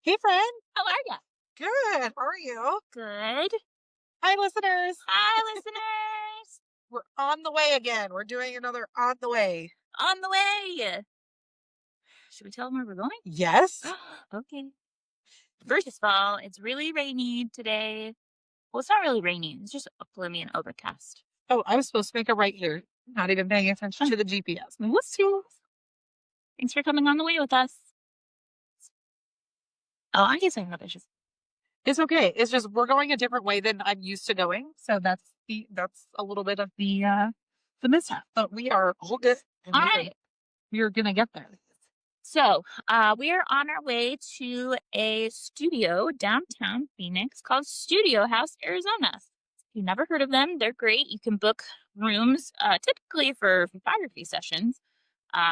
Hey, friend. How are ya? Good. How are you? Good. Hi, listeners. Hi, listeners. We're on the way again. We're doing another on the way. On the way. Should we tell them where we're going? Yes. Okay. First of all, it's really rainy today. Well, it's not really rainy. It's just gloomy and overcast. Oh, I was supposed to make a right here. Not even paying attention to the GPS. What's yours? Thanks for coming on the way with us. Oh, I guess I know there's just. It's okay. It's just we're going a different way than I'm used to going. So that's a little bit of the mishap. But we are all good. And All right. we're gonna get there. So, we are on our way to a studio downtown Phoenix called Studio House, Arizona. If you've never heard of them, they're great. You can book rooms, typically for photography sessions.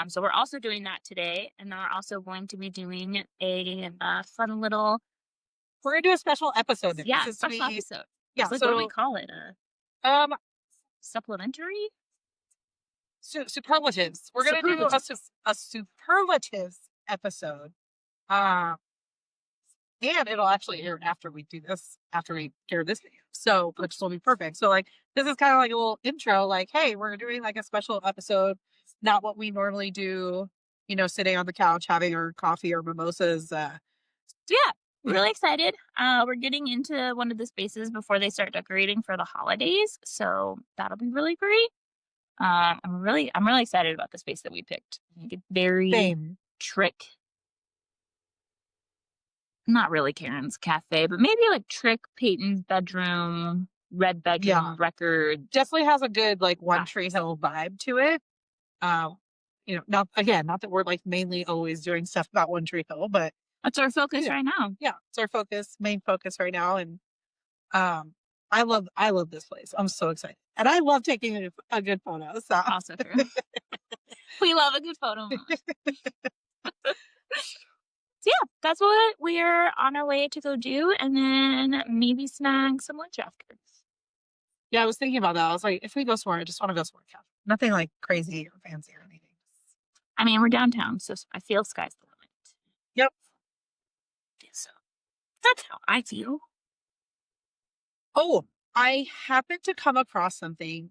So we're also doing that today, and then we're also going to be doing a fun little, We're gonna do a special episode there. yeah, Since special episode. yeah, It's like, what do we so call it? A um supplementary? superlatives. We're gonna do Superlatives. a superlatives episode. Um And it'll actually air after we do this, after we air this video. So, which will be perfect. So, like, this is kind of like a little intro, like, hey, we're doing like a special episode, not what we normally do, sitting on the couch having our coffee or mimosas. Yeah, really excited. We're getting into one of the spaces before they start decorating for the holidays, so that'll be really great. I'm really excited about the space that we picked. Like it's very Same. trick, not really Karen's cafe, but maybe like trick Peyton's bedroom, red Yeah. bedroom record. Definitely has a good, like, One Vibes. Tree Hill vibe to it. Um, not that we're like mainly always doing stuff about One Tree Hill, but That's our focus yeah, right now. yeah, it's our main focus right now. And Um, I love this place. I'm so excited. And I love taking a good photo. So Also true. We love a good photo. So yeah, that's what we're on our way to go do, and then maybe snag some lunch after. yeah, I was thinking about that. I was like, if we go somewhere, I just want to go somewhere casual. Nothing like crazy or fancy or anything. I mean, we're downtown, so I feel sky's the limit. Yep. So that's how I feel. Oh, I happened to come across something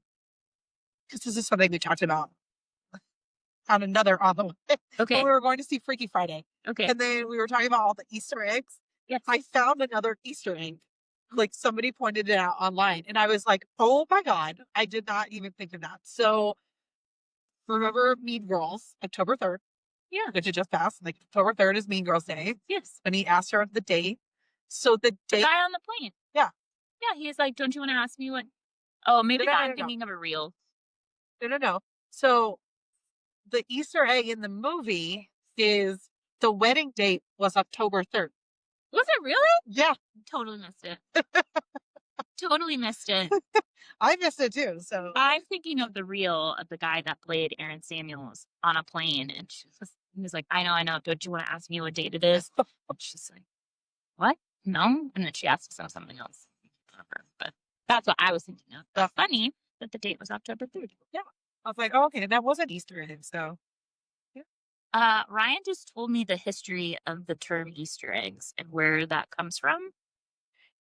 because this is something we talked about on another on the way when Okay. we were going to see Freaky Friday. Okay. And then we were talking about all the Easter eggs. Yes. I found another Easter egg. Like somebody pointed it out online. And I was like, oh my God, I did not even think of that. So remember Mean Girls, October 3rd, Yeah. which had just passed. Like October 3rd is Mean Girls Day. Yes. When he asked her the date. So the The date, guy on the plane. yeah. Yeah. He's like, "Don't you want to ask me what?" Oh, maybe No, no, no, I'm no, no. thinking of a reel. No, no, no. So the Easter egg in the movie is the wedding date was October 3rd. Was it really? Yeah, Totally missed it. Totally missed it. I missed it too. So I'm thinking of the reel of the guy that played Aaron Samuels on a plane, and he was like, I know. Don't you want to ask me what date it is?" And she's like, "What? No." And then she asked us something else. Whatever. But that's what I was thinking of. But funny that the date was October 3rd. yeah, I was like, oh, okay, that was an Easter egg. So yeah. Ryan just told me the history of the term Easter eggs and where that comes from.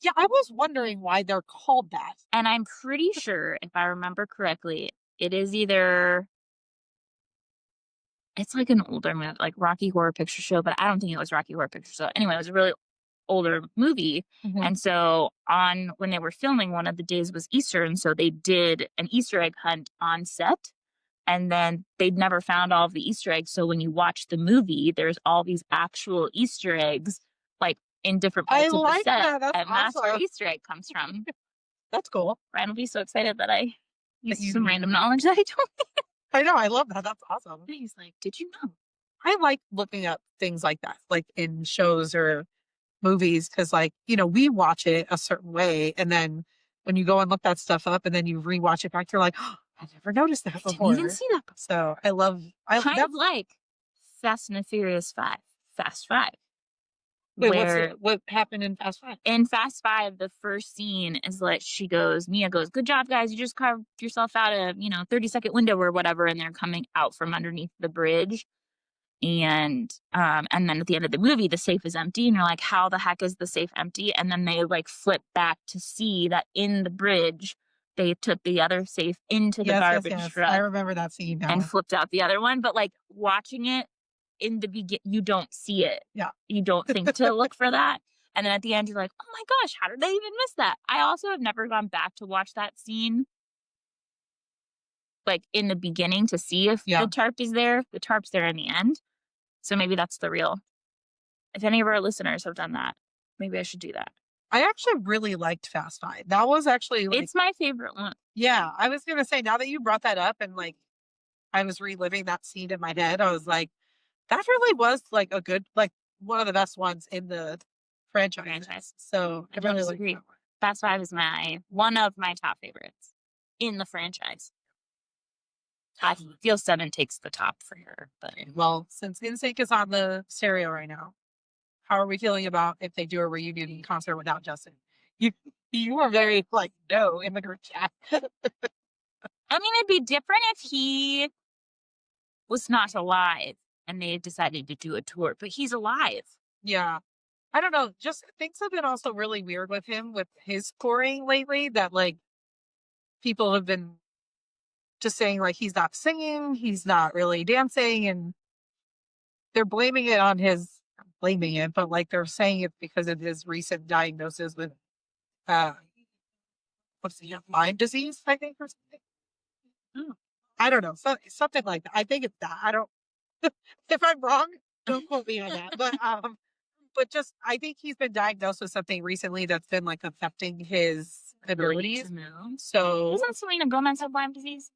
Yeah, I was wondering why they're called that. And I'm pretty sure, if I remember correctly, it is either it's like an older movie, like Rocky Horror Picture Show, but I don't think it was Rocky Horror Picture Show. Anyway, it was a really older movie. Mhm. And so on when they were filming, one of the days was Easter, and so they did an Easter egg hunt on set. And then they'd never found all of the Easter eggs. So when you watch the movie, there's all these actual Easter eggs, like in different I parts of the like set. that. That's And that's where awesome. Easter egg comes from. That's cool. Ryan will be so excited that I used you- some random knowledge that I don't. I know. I love that. That's awesome. He's like, "Did you know?" I like looking up things like that, like in shows or movies, because, like, we watch it a certain way. And then when you go and look that stuff up and then you rewatch it back, you're like, oh, I never noticed that I didn't even before. see that. So Kind of like Fast and the Furious 5, Fast 5. Wait, Where what happened in Fast Five? in Fast 5, the first scene is like Mia goes, "Good job, guys. You just carved yourself out a, 30-second window or whatever." And they're coming out from underneath the bridge. And then at the end of the movie, the safe is empty, and you're like, how the heck is the safe empty? And then they like flip back to see that in the bridge, they took the other safe into the Yes, yes, garbage yes. I truck remember that scene now. and flipped out the other one. But like watching it in the begin, you don't see it. Yeah. You don't think to look for that. And then at the end, you're like, oh my gosh, how did they even miss that? I also have never gone back to watch that scene like in the beginning to see if Yeah. the tarp is there. The tarp's there in the end. So maybe that's the real. If any of our listeners have done that, maybe I should do that. I actually really liked Fast Five. That was actually like, It's my favorite one. yeah, I was gonna say, now that you brought that up and like I was reliving that scene in my head, I was like, that really was like a good, like one of the best ones in the franchise. So I I don't really like disagree. that one. Fast Five is one of my top favorites in the franchise. I feel 7 takes the top for her, but Okay, well, since NSYNC is on the stereo right now, how are we feeling about if they do a reunion concert without Justin? You you were very like no in the group chat. I mean, it'd be different if he was not alive and they decided to do a tour, but he's alive. Yeah. I don't know. Just things have been also really weird with him with his touring lately that like people have been just saying like he's not singing, he's not really dancing, and they're blaming it on his blaming it, but like they're saying it's because of his recent diagnosis with uh what's the Lyme disease, I think, or something. Oh. I don't know. Something like that. I think it's that. I don't if I'm wrong, don't quote me on that. But just I think he's been diagnosed with something recently that's been like affecting his abilities. So Doesn't Selena Gomez have Lyme disease?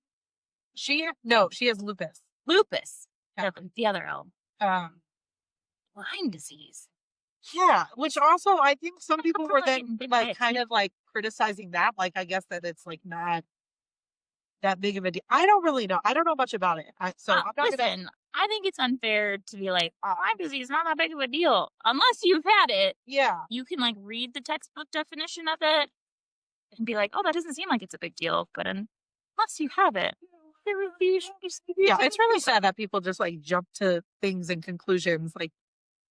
she has lupus. Lupus. Yeah. The other L. Um Lyme disease. yeah, which also I think some people were then Fucking big like bitch. kind of like criticizing that. Like I guess that it's like not that big of a deal. I don't really know. I don't know much about it. I'm not gonna Listen, I think it's unfair to be like, oh, Lyme disease is not that big of a deal. Unless you've had it, yeah. you can like read the textbook definition of it and be like, oh, that doesn't seem like it's a big deal. But unless you have it, Yeah, it's really sad that people just like jump to things and conclusions like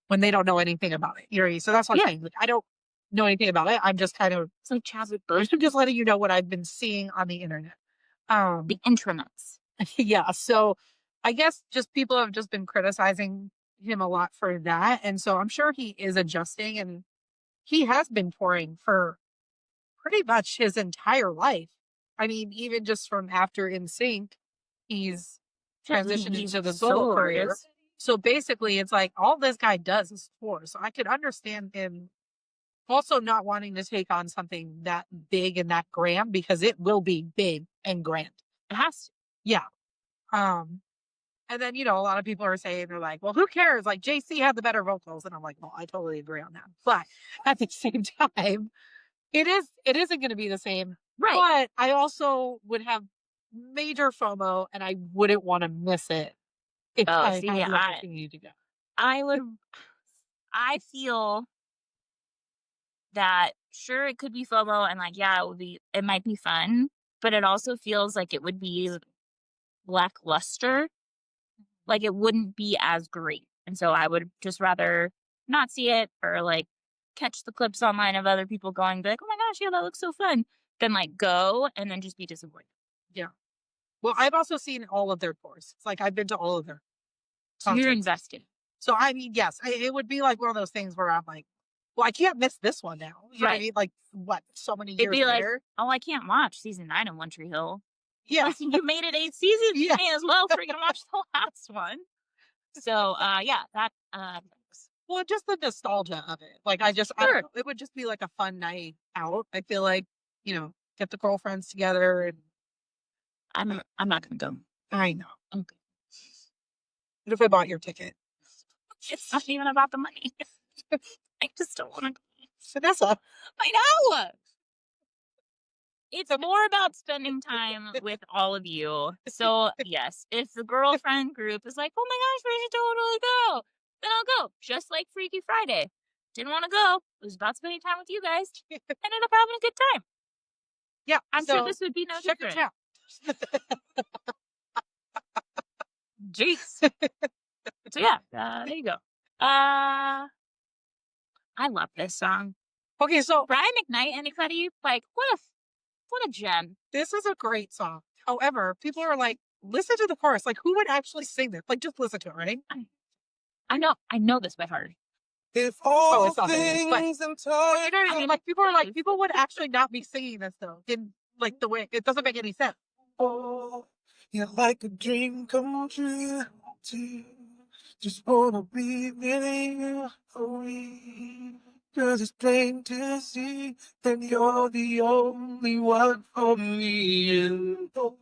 when they don't know anything about it. You know, so that's what I'm Yeah. saying. Like, I don't know anything about it. I'm just kind of It's like Chadwick Boseman. I'm just letting you know what I've been seeing on the internet. The intranets. Yeah, so I guess just people have just been criticizing him a lot for that, and so I'm sure he is adjusting, and he has been touring for pretty much his entire life. I mean, even just from after NSYNC, he's transitioned He's into the a solo career. soloist. So basically, it's like all this guy does is tour. So I could understand him also not wanting to take on something that big and that grand because it will be big and grand. It has to. Yeah. And then, a lot of people are saying, they're like, well, who cares? Like JC had the better vocals. And I'm like, well, I totally agree on that. But at the same time, it isn't going to be the same. Right. But I also would have major FOMO and I wouldn't want to miss it if I had the opportunity to go. I feel that sure it could be FOMO and like, yeah, it might be fun, but it also feels like it would be lackluster. Like it wouldn't be as great. And so I would just rather not see it or like catch the clips online of other people going, be like, oh my gosh, yeah, that looks so fun. Than like go and then just be disappointed. Yeah. Well, I've also seen all of their tours. It's like I've been to all of their So you're concerts. invested. So I mean, yes, it would be like one of those things where I'm like, well, I can't miss this one now. You know what I Right. mean? Like what? So many It'd years be like, later. oh, I can't watch season 9 of One Tree Hill. Yeah. Like, you made it 8 seasons. Yeah. You may as well freaking watch the last one. So yeah, that Well, just the nostalgia of it. Like I don't Sure. know, it would just be like a fun night out. I feel like, get the girlfriends together and I'm not gonna go. I know. Okay. What if I bought your ticket? It's not even about the money. I just don't want to go. Vanessa. I know. It's more about spending time with all of you. So yes, if the girlfriend group is like, oh my gosh, we should totally go, then I'll go. Just like Freaky Friday. Didn't want to go. Was about spending time with you guys. Ended up having a good time. Yeah. I'm sure this would be no check different. it out. Jeez. So yeah, there you go. I love this song. Okay, so Brian McKnight, anybody? Like, what a gem. this is a great song. However, people are like, listen to the chorus. Like, who would actually sing this? Like, just listen to it, right? I know this by heart. If Oh, all it's not that good, but things and you know what I I mean? mean, Like, people are like, it's- people would actually not be singing this though. In like the way it doesn't make any sense. oh, you're like a dream come true. Just wanna be with you for me. 'Cause it's plain to see that you're the only one for me. And oh,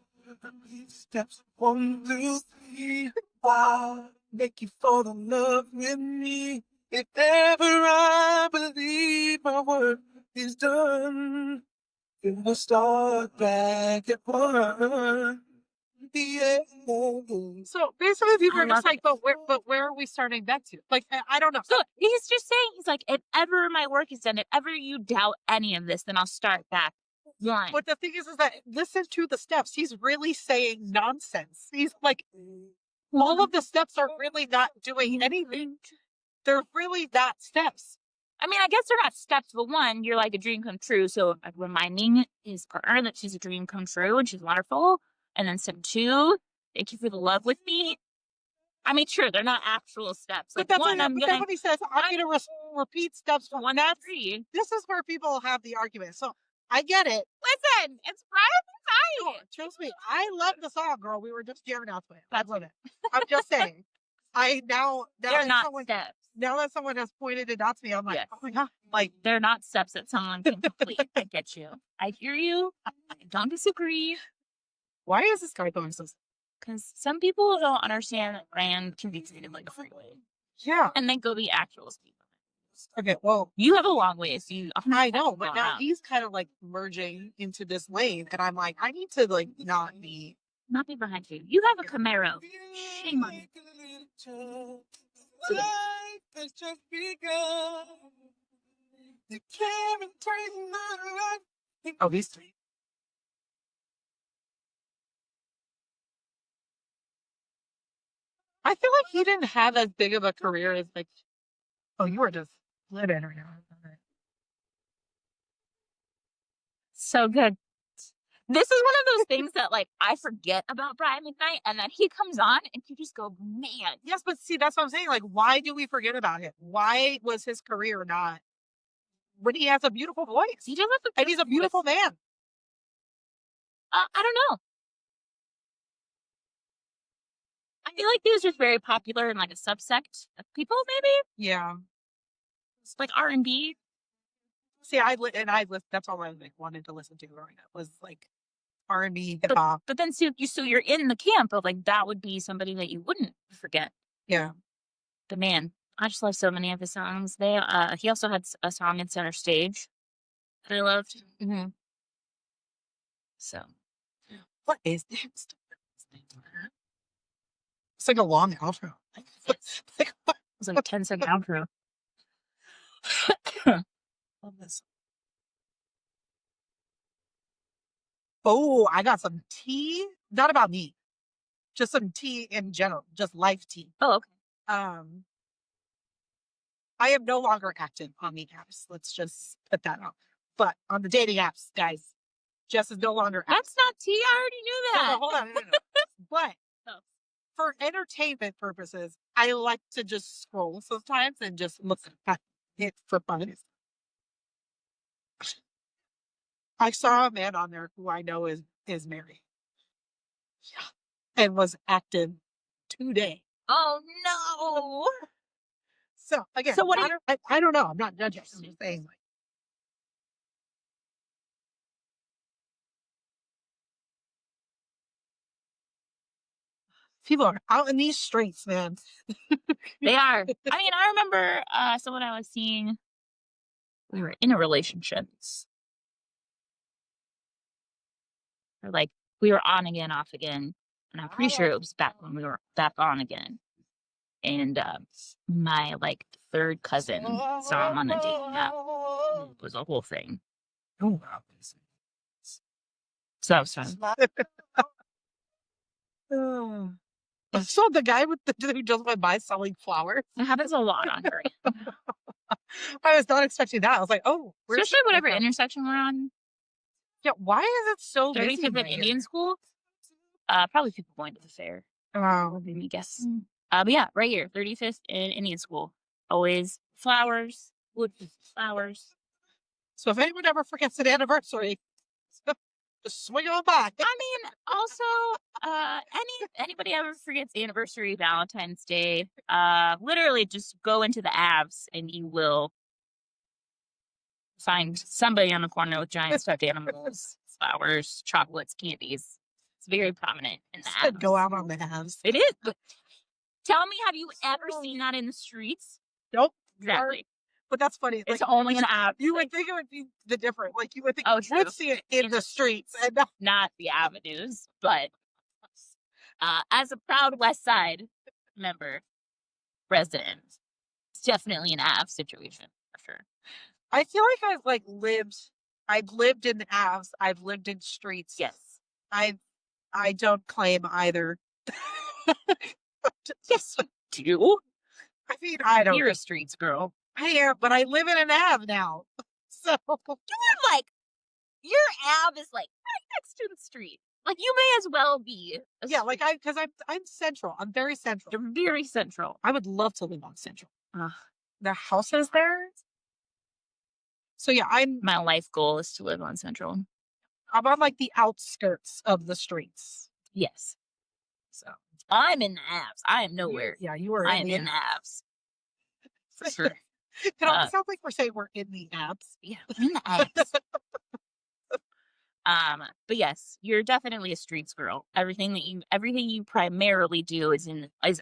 steps 1, 2, 3. Wow, make you fall in love with me. If ever I believe my work is done, we'll start back at 1. Yeah. So basically, people I are just love like, but where are we starting back to? Like, I don't know. So he's just saying, he's like, if ever my work is done, if ever you doubt any of this, then I'll start back one. But the thing is that listen to the steps. He's really saying nonsense. He's like, all of the steps are really not doing anything. They're really not steps. I mean, I guess they're not steps, but one, you're like a dream come true. So reminding his partner that she's a dream come true and she's wonderful. And then step 2, thank you for the love with me. I mean, sure, they're not actual steps. But Like that's one, what, I'm but gonna then when he says, I'm going to repeat steps 1, 1, that's 3. this is where people have the argument. So I get it. Listen, it's Brian No, McKnight. trust me, I love the song, girl. We were just jamming out to it. I love it. I'm just saying. Now They're that not someone steps. now that someone has pointed it out to me, I'm like, Yes. oh my god, like They're not steps that someone can complete. I get you. I hear you. I don't disagree. why is this guy going so? Because some people don't understand that brand can be treated like a freeway. Yeah. And then go the actual speed limit. Okay. Well, You have a long ways. You I know, but gone now out. he's kind of like merging into this lane, and I'm like, I need to like not be. Not be behind you. You have a Camaro. Shame on you. Life has just begun. You can't turn my life. Oh, he's. I feel like he didn't have as big of a career as like. Oh, you were just living right now. So good. This is one of those things that like I forget about Brian McKnight, and then he comes on and you just go, man. Yes, but see, that's what I'm saying. Like, why do we forget about him? Why was his career not when he has a beautiful voice? He does have And he's a beautiful man. I don't know. I feel like he was just very popular in like a subsect of people, maybe. Yeah. It's like R&B. See, that's all I like wanted to listen to growing up was like R&B, hip hop. But then so you're in the camp of like that would be somebody that you wouldn't forget. Yeah. But man, I just love so many of his songs. He also had a song in Center Stage that I loved. Mm-hmm. So What is next? It's like a long outro. Yes. It was like a 10-second outro. Love this. Oh, I got some tea. Not about me. Just some tea in general. Just life tea. Oh, okay. I am no longer active on the apps. Let's just put that out. But on the dating apps, guys, Jess is no longer active. That's not tea. I already knew No, that. no, hold on. No. But Oh. for entertainment purposes, I like to just scroll sometimes and just look at it for fun. I saw a man on there who I know is married. Yeah. And was active today. Oh no. So again, So what do I don't know. I'm not judging. I'm just saying like people are out in these streets, man. They are. I mean, I remember someone I was seeing. We were in a relationship. Or like we were on again, off again, and I'm pretty sure it was back when we were back on again. And my like third cousin saw him on the dating app. It was a whole thing. Oh, So that was fun. wow. So the guy with the who just went by selling flowers. It happens a lot on her. I was not expecting that. I was like, oh, where's Especially she coming whatever from? intersection we're on. Yeah, why is it so busy 35th right and Indian here? School. Probably people going to the fair. Oh, Would be my guess. But yeah, right here, 35th and Indian School. Always flowers, wood flowers. so if anyone ever forgets an anniversary, just swing on by. I mean, also, anybody ever forgets anniversary, Valentine's Day, literally just go into the Avs and you will find somebody on the corner with giant stuffed animals, flowers, chocolates, candies. It's very prominent in the Said go Avs. out on the halves. It is. But tell me, have you ever seen that in the streets? Nope. Exactly. But that's funny. It's Like, only an app. you would think it would be the different. Like you would think Oh, you true. would see it in the streets, and not Not the avenues, but as a proud West Side member, resident, it's definitely an Av situation for sure. I feel like I've lived in the Avs, I've lived in streets. Yes. I don't claim either. Yes, you do. I mean, I don't. You're a streets girl. I am, but I live in an Av now. So You're like, your Av is like right next to the street. Like you may as well be. yeah, like because I'm central. I'm very central. You're very central. I would love to live on Central. Ugh. The houses there. So yeah, I'm My life goal is to live on Central. on like the outskirts of the streets. Yes. So I'm in the Avs. I am nowhere. yeah, you are I in am the in the Avs. For sure. It almost sounds like we're saying we're in the apps. Yeah, I'm in the Avs. But yes, you're definitely a streets girl. Everything you primarily do is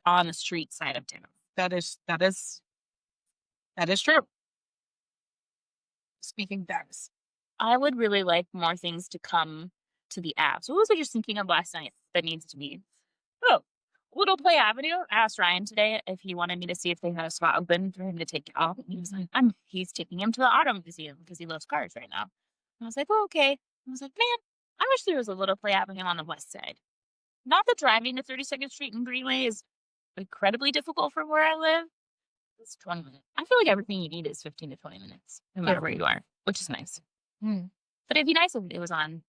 on the street side of town. That is true. Speaking facts. I would really like more things to come to the apps. What was I just thinking of last night that needs to be? Oh, Little Play Avenue. I asked Ryan today if he wanted me to see if they had a spot open for him to take it off. And he was like, he's taking him to the Auto Museum because he loves cars right now. And I was like, oh, okay. I was like, man, I wish there was a Little Play Avenue on the west side. Not that driving to 32nd Street and Greenway is incredibly difficult from where I live. It's 20 minutes. I feel like everything you need is 15 to 20 minutes, no matter where you are, which is nice. But it'd be nice if it was on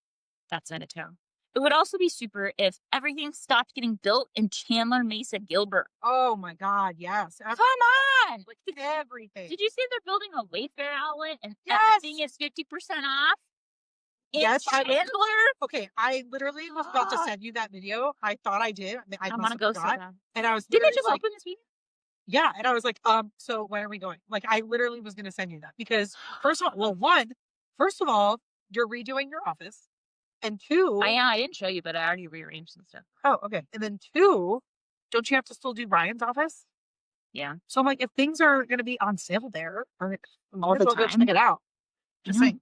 that side of town. It would also be super if everything stopped getting built in Chandler, Mesa, Gilbert. Oh my God, yes. Come on! Like everything. Did you see they're building a Wayfair outlet and Yes! everything is 50% off? In Yes, Chandler? Okay, I literally was about to send you that video. I thought I did. I I must want to have go so forgot. bad. And I was Didn't it literally just like, open this week? yeah. And I was like, so when are we going? Like, I literally was going to send you that because first of all, you're redoing your office. And two, I didn't show you, but I already rearranged some stuff. oh, okay. And then two, don't you have to still do Ryan's office? Yeah. So I'm like, if things are going to be on sale there, All the go time. check it out. Just Mhm. saying.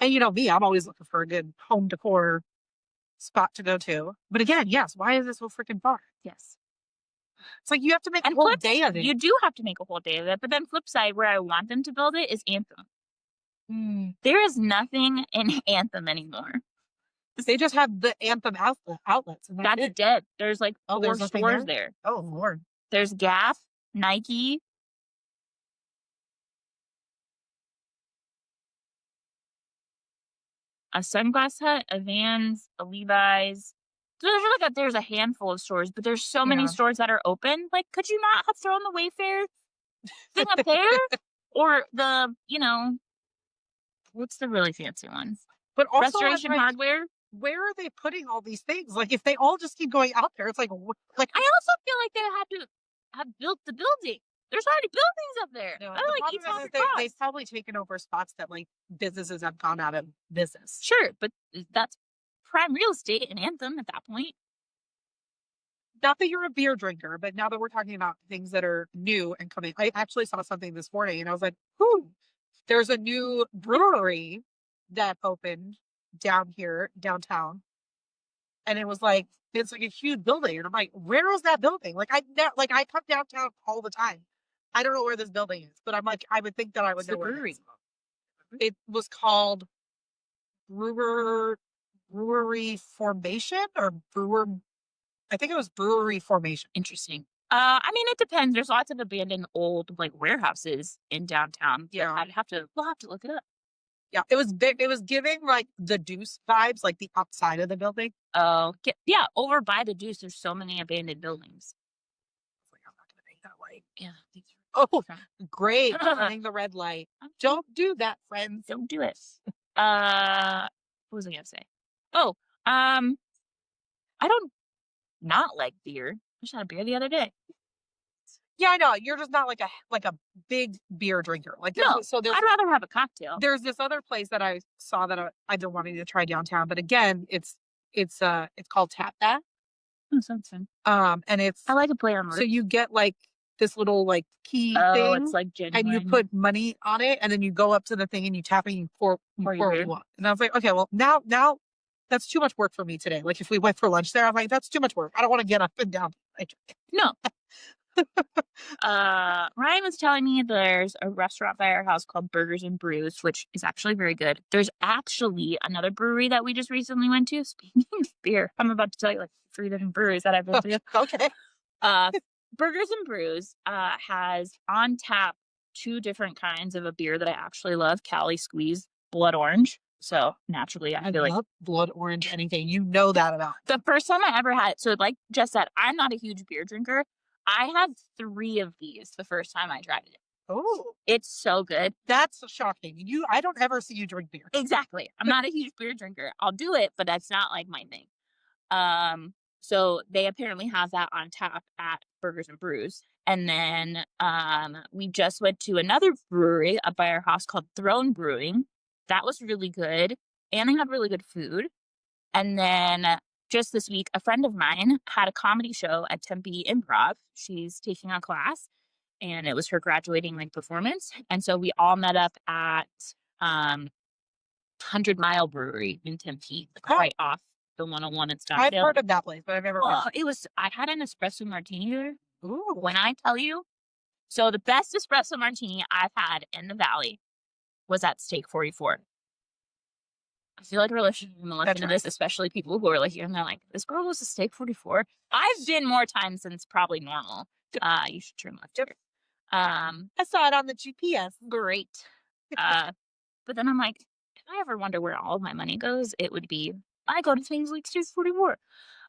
And you know me, I'm always looking for a good home decor spot to go to. But again, yes, why is it so freaking far? Yes. It's like you have to make And a whole flip- day of it. You do have to make a whole day of it. But then flip side, where I want them to build it is Anthem. There is nothing in Anthem anymore. They just have the Anthem outlets. And That's it. dead. There's like Oh, 4 there's nothing stores there. Oh, Lord. There's Gap, Nike. A Sunglass Hut, a Vans, a Levi's. So there's a handful of stores, but there's so many Yeah. stores that are open. Like, could you not have thrown the Wayfair thing up there? Or the, what's the really fancy one? But also, I'm Restoration like, Hardware. where are they putting all these things? Like, if they all just keep going out there, it's like, I also feel like they have to have built the building. There's already buildings up there. No, I the don't like problem eats off is your cost. they've probably taken over spots that like businesses have gone out of business. Sure, but that's prime real estate in Anthem at that point. Not that you're a beer drinker, but now that we're talking about things that are new and coming, I actually saw something this morning and I was like, "Ooh, there's a new brewery that opened down here, downtown." And it was like, it's like a huge building. And I'm like, where is that building? Like I come downtown all the time. I don't know where this building is, but I'm like, I would think that I would It's know the where it brewery. is. It was called Brewery Formation or Brewer I think it was Brewery Formation. Interesting. I mean, it depends. There's lots of abandoned old like warehouses in downtown. But Yeah. we'll have to look it up. Yeah, it was big. It was giving like the Deuce vibes, like the outside of the building. Oh, yeah, over by the Deuce, there's so many abandoned buildings. Like, I'm not gonna make that light. Yeah. these Oh, are- great! Running the red light. Don't do that, friends. Don't do it. What was I gonna say? Oh, I don't not like beer. I just had a beer the other day. Yeah, I know. You're just not like a big beer drinker. Like there's No, so there's I'd rather have a cocktail. there's this other place that I saw that I've been wanting to try downtown, but again, it's called Tap That. Sounds fun. And it's I like to play on so words. you get like this little like key Oh, thing, it's like genuine. and you put money on it, and then you go up to the thing and you tap it and you pour Pour your what beer. you want. And I was like, okay, well now that's too much work for me today. Like if we went for lunch there, I'm like, that's too much work. I don't want to get up and down. No. Ryan was telling me there's a restaurant by our house called Burgers and Brews, which is actually very good. There's actually another brewery that we just recently went to. Speaking of beer, I'm about to tell you like 3 different breweries that I've been to. Okay. Burgers and Brews has on tap 2 different kinds of a beer that I actually love: Cali Squeeze Blood Orange. So naturally, I I feel like love blood orange anything. You know that about. the first time I ever had it, so like Jess said, I'm not a huge beer drinker. I had 3 of these the first time I tried it. Oh, It's so good. that's shocking. I don't ever see you drink beer. Exactly. I'm not a huge beer drinker. I'll do it, but that's not like my thing. So they apparently have that on tap at Burgers and Brews. And then we just went to another brewery up by our house called Throne Brewing. That was really good. And they had really good food. And then just this week, a friend of mine had a comedy show at Tempe Improv. She's taking a class, and it was her graduating like performance. And so we all met up at 100 Mile Brewery in Tempe, like, right off the 101 in I've Scottsdale. heard of that place, but I've never. Oh, I had an espresso martini there. Ooh, When I tell you, so the best espresso martini I've had in the Valley was at Steak 44. I feel like we're listening That's to this, especially people who are like here and they're like, this girl goes to Steak 44. I've been more times than it's probably normal. You should turn left here. I saw it on the GPS. Great. But then I'm like, if I ever wonder where all of my money goes, it would be I go to things like Steak 44.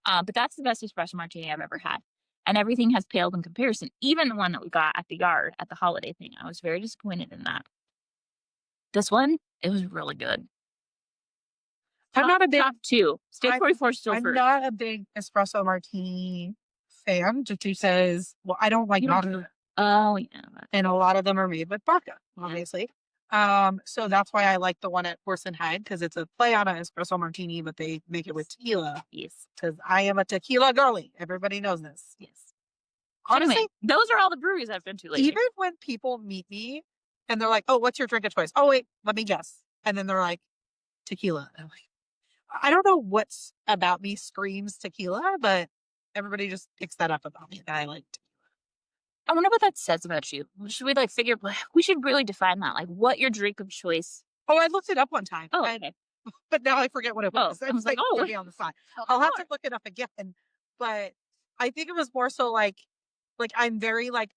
But that's the best espresso martini I've ever had. And everything has paled in comparison. Even the one that we got at the yard at the holiday thing. I was very disappointed in that. This one, it was really good. I'm not a big. Top 2. Steak I'm- 44 still I'm first. not a big espresso martini fan. Just because, well, I don't like You don't vodka, Oh, yeah. and a lot of them are made with vodka, obviously. So that's why I like the one at Horse and Hyde, because it's a play on an espresso martini, but they make it with tequila. Yes. Because I am a tequila girly. Everybody knows this. Yes. Honestly, Anyway, those are all the breweries I've been to lately. even when people meet me and they're like, "Oh, what's your drink of choice?" Oh, wait, let me guess. And then they're like, "Tequila." And I'm like, I don't know what's about me screams tequila, but everybody just picks that up about me that I like tequila. I wonder what that says about you. Should we like figure? We should really define that. Like, what your drink of choice? Oh, I looked it up one time. Oh, and- okay. but now I forget what it Oh, was. I was like, It's oh, put wait. me on the spot. I'll have to look it up again. But I think it was more so like I'm very like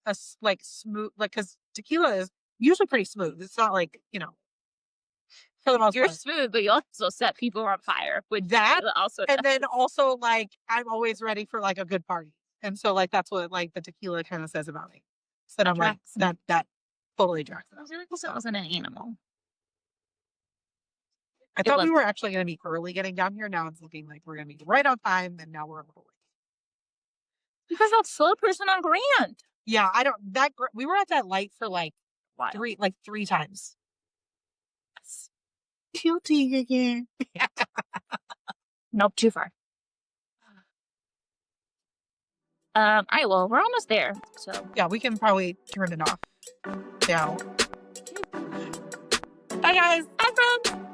smooth, like, because tequila is usually pretty smooth. It's not like, for the most You're part. smooth, but you also set people on fire. Which That, also and then also like I'm always ready for like a good party, and so like that's what like the tequila kind of says about me. So then I'm like Attracts that totally tracks it I up. feel like this wasn't an animal. I It thought we was. were actually going to be early getting down here. Now it's looking like we're going to be right on time, and now we're a little late. Because that slow person on Grand. Yeah, I don't we were at that light for like Wow. three times. Guilty again. Nope, too far. All right, well, we're almost there. So Yeah, we can probably turn it off now. Bye, guys. bye, friends.